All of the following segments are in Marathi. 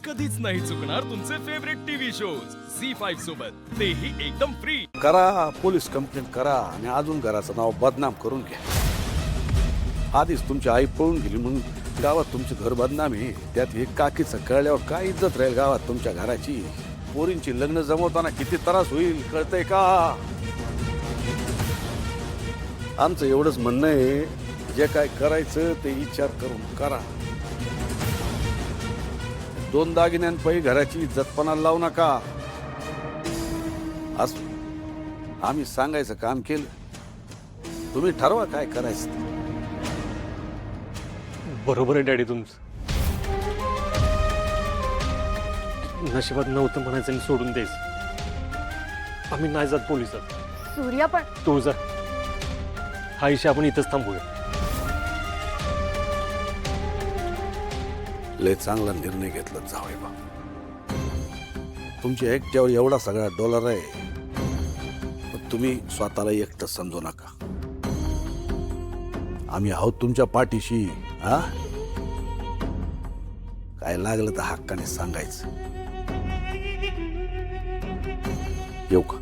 कधीच नाही चुकणार तुमचे फेवरेट टीव्ही शोज झी5 सोबत, तेही एकदम फ्री. करा पोलीस कंप्लेंट करा आणि अजून घराचं नाव बदनाम करून घ्या. आधीच तुमची आई पळून गेली म्हणून गावात तुमचं घर बदनाम आहे. त्यात हे काकीचं कळल्यावर काय इज्जत राहील गावात तुमच्या घराची. पोरींची लग्न जमवताना किती त्रास होईल कळतंय का? आमचं एवढंच म्हणणं आहे, जे काय करायचं ते विचार करून करा. 2 दागिन्यांपायी घराची इज्जतपणा लावू नका. असं आम्ही सांगायचं काम केलं, तुम्ही ठरवा काय करायचं ते. बरोबर आहे डॅडी तुमचं. नशिबात नव्हतं म्हणायचं आणि सोडून द्यायचं. आम्ही नाही जात पोलिसात. सूर्या पण तू जा. हा इशा आपण इथंच थांबूया. लय चांगला निर्णय घेतला जावई बा. तुमच्या एकट्यावर एवढा सगळा डॉलर आहे, पण तुम्ही स्वतःला एकटं समजू नका. आम्ही आहोत तुमच्या पाठीशी. हा, काय लागलं तर हक्काने सांगायचं. येऊ का?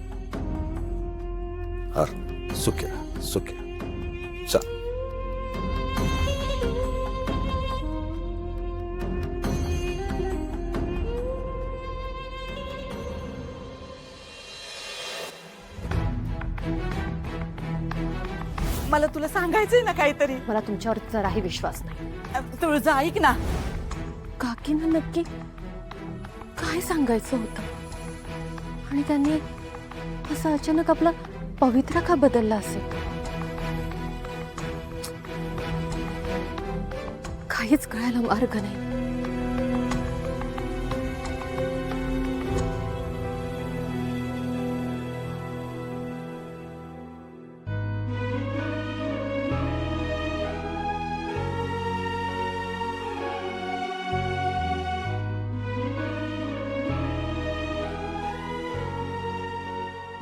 हर सुख्या सुख्या. चल. मला तुला सांगायचंय ना काहीतरी. मला तुमच्यावर जराही विश्वास नाही. तुळजा ऐक ना. काकींना नक्की काय सांगायचं होतं आणि त्यांनी असं अचानक आपला पवित्रा का बदलला असेल? काहीच कळायला मार्ग नाही.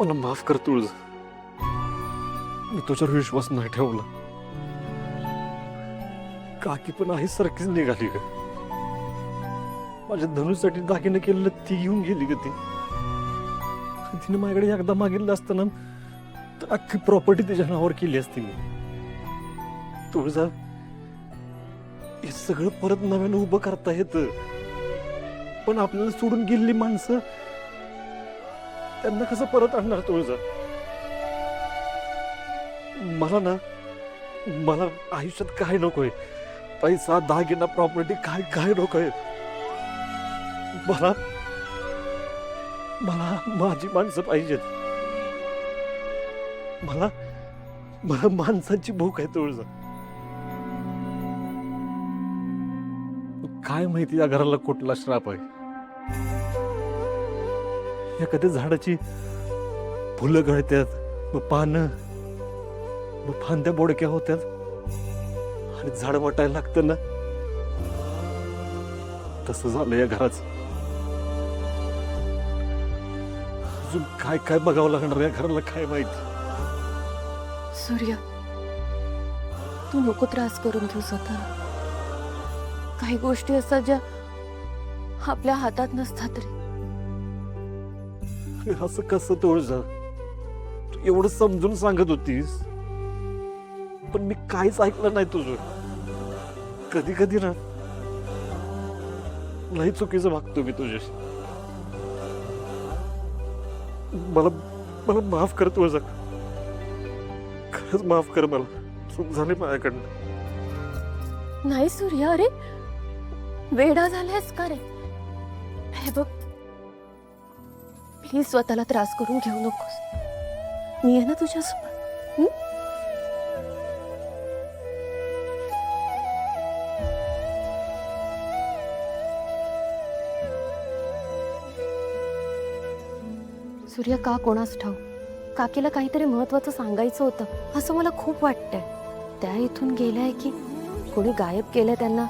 मला माफ कर तुळजा. मी तुझ्यावर विश्वास नाही ठेवला. काकी पण आहे सारखीच निघाली ग. माझ्या धनुसाठी दागिने केलेलं ती घेऊन गेली ग. तिने माझ्याकडे एकदा मागितलं असताना तर अख्खी प्रॉपर्टी तिच्या नावावर केली असती मी. तुळजा, हे सगळं परत नव्यानं उभं करता येतं, पण आपल्याला सोडून गेलेली माणसं त्यांना कसं परत आणणार तुळजा? मला आयुष्यात काय नकोय. पैसा, दागिना, प्रॉपर्टी काय काय नकोय. मला माझी माणसं पाहिजेत. मला माणसाची भूक आहे तुळजा. काय माहिती या घराला कुठला श्राप आहे. एखाद्या झाडाची फुलं गळत्यात, मग पानं, मग फांद्या बोडक्या होत्यात आणि झाड वाटायला लागतं ना. तसं झालं या घराचं. अजून काय काय बघावं लागणार या घराला काय माहिती. सूर्या, तू नको त्रास करून घेऊ स्वतःला. काही गोष्टी असतात ज्या आपल्या हातात नसतात रे. असं कसं तुळजा? तू एवढं समजून सांगत होतीस, पण मी काहीच ऐकलं नाही तुझं. कधी कधी ना लई चुकीचं वागतो मी तुझ्याशी. मला माफ कर तुळजा. खरंच माफ कर. मला चूक झाली माझ्याकडनं. नाही सूर्या, अरे वेडा झालायस का रे? हे बघ, प्लीज स्वतःला त्रास करून घेऊ नकोस. मी आहे ना तुझ्यासोबत. सूर्या, का कोणास ठाऊ काकीला काहीतरी महत्वाचं सांगायचं होतं असं मला खूप वाटतंय. त्या इथून गेल्याय की कोणी गायब केलंय त्यांना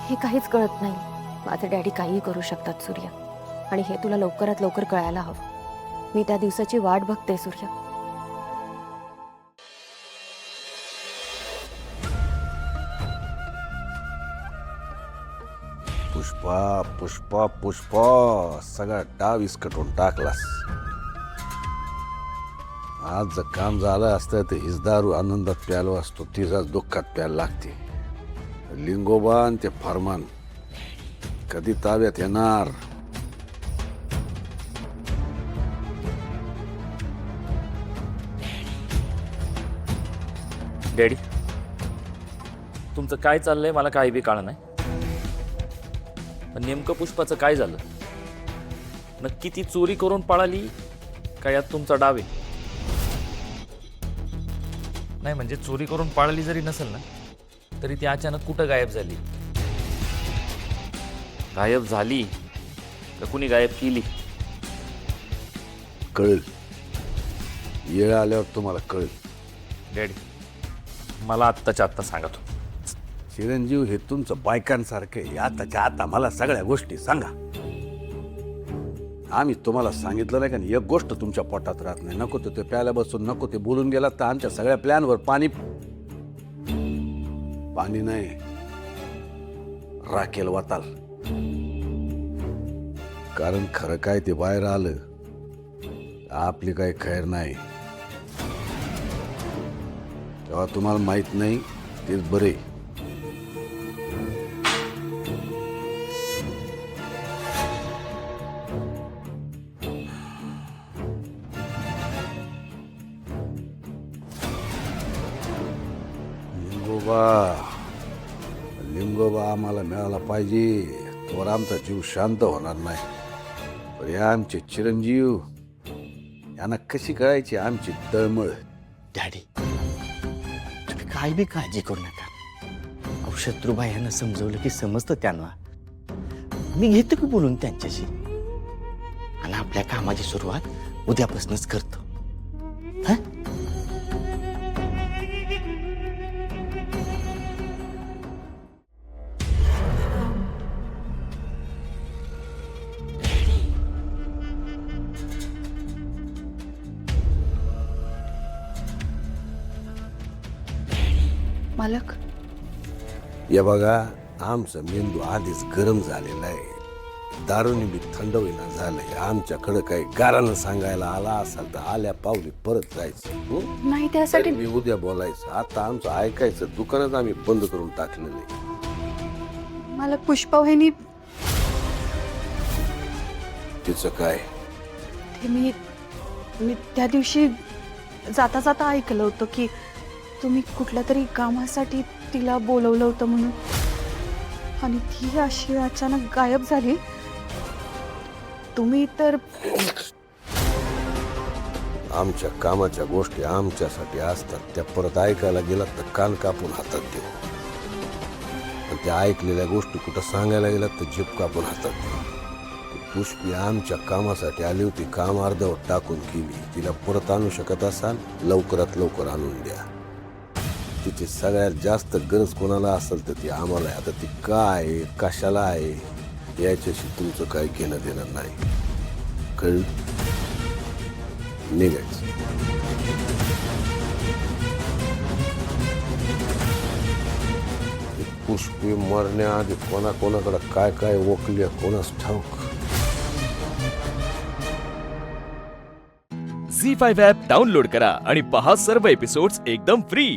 हे काहीच कळत नाही. माझे डॅडी काहीही करू शकतात सूर्या, आणि हे तुला लवकरात लवकर कळायला हवं. मी त्या दिवसाची वाट बघते सूर्या. तू पुष्पा पुष्पा पुष्पा सगळा डाव इसकटून टाकलास. आज जर काम झालं असतं तर हिच दारू आनंदात प्यालो असतो, तिचाच दुःखात प्यायला लागते. लिंगोबा आणि ते फरमान कधी ताब्यात येणार? डॅडी, तुमचं काय चाललंय मला काही बी कळलं नाही. पण नेमकं पुष्पाचं काय झालं? नक्की ती चोरी करून पळाली का यात तुमचा डाव आहे? नाही म्हणजे चोरी करून पळाली जरी नसेल ना तरी ती अचानक कुठं गायब झाली? गायब झाली का कुणी गायब केली? कळेल, येळ आल्यावर तुम्हाला कळेल. डॅडी, मला आत्ताच्या आत्ता सांगा तू. चिरंजीव हे तुमचं बायकांसारखं आहे. आताच्या आता मला सगळ्या गोष्टी सांगा. आम्ही तुम्हाला सांगितलं नाही का, एक गोष्ट तुमच्या पोटात राहत नाही. नको ते प्यायला बसून नको ते बोलून गेला तर आमच्या सगळ्या प्लॅनवर पाणी नाही, राखेल वाताल. कारण खरं काय ते बाहेर आलं आपली काही खैर नाही. तेव्हा तुम्हाला माहित नाही तेच बरे. लिंगोबा आम्हाला मिळाला पाहिजे, तर आमचा जीव शांत होणार नाही. पण या आमचे चिरंजीव यांना कशी कळायची आमची तळमळ? डॅडी, तुम्ही काय बी काळजी करू नका. अहो, शत्रुबाई यांना समजवलं की समजतं त्यांना. मी घेतो की बोलून त्यांच्याशी आणि आपल्या कामाची सुरुवात उद्यापासूनच करतो. हा? मालक, या बघा, आमचा मेंदू आधीच गरम झालेला आहे. दारूने बी थंड होईना झालंय. आमच्याकडे काही गारानं सांगायला आला असाल तर आल्या पावली परत जायचं. नाही त्यासाठी मी उद्या बोलायचं. आता आमचं ऐकायचं दुकानच आम्ही बंद करून टाकलेलं आहे. मालक, पुष्पा वहिनी तिचं काय? ते मी त्या दिवशी जाता जाता ऐकलं होतं की तुम्ही कुठल्या तरी कामासाठी तिला बोलवलं होतं म्हणून, आणि ती अशी अचानक गायब झाली. तुम्ही तर आमच्या कामाच्या गोष्टी आमच्यासाठी असतात, त्या परत ऐकायला गेलात तर कान कापून हातात देऊ. पण त्या ऐकलेल्या गोष्टी कुठं सांगायला गेलात तर जीभ कापून हातात देऊ. पुष्पी आमच्या कामासाठी आली होती, काम अर्धवट टाकून केली. तिला परत आणू शकत असाल लवकरात लवकर आणून द्या. तिची सगळ्यात जास्त गरज कोणाला असेल तर ती आम्हाला आहे. आता ती काय कशाला आहे याच्याशी तुमचं काही घेणं देणं नाही. कळलं? निघायचं. पुष्पी मरण्याआधी कोणाकोणाकडे काय काय ओकली कोणास ठाऊक. झी5 ॲप डाउनलोड करा आणि पहा सर्व एपिसोड्स एकदम फ्री.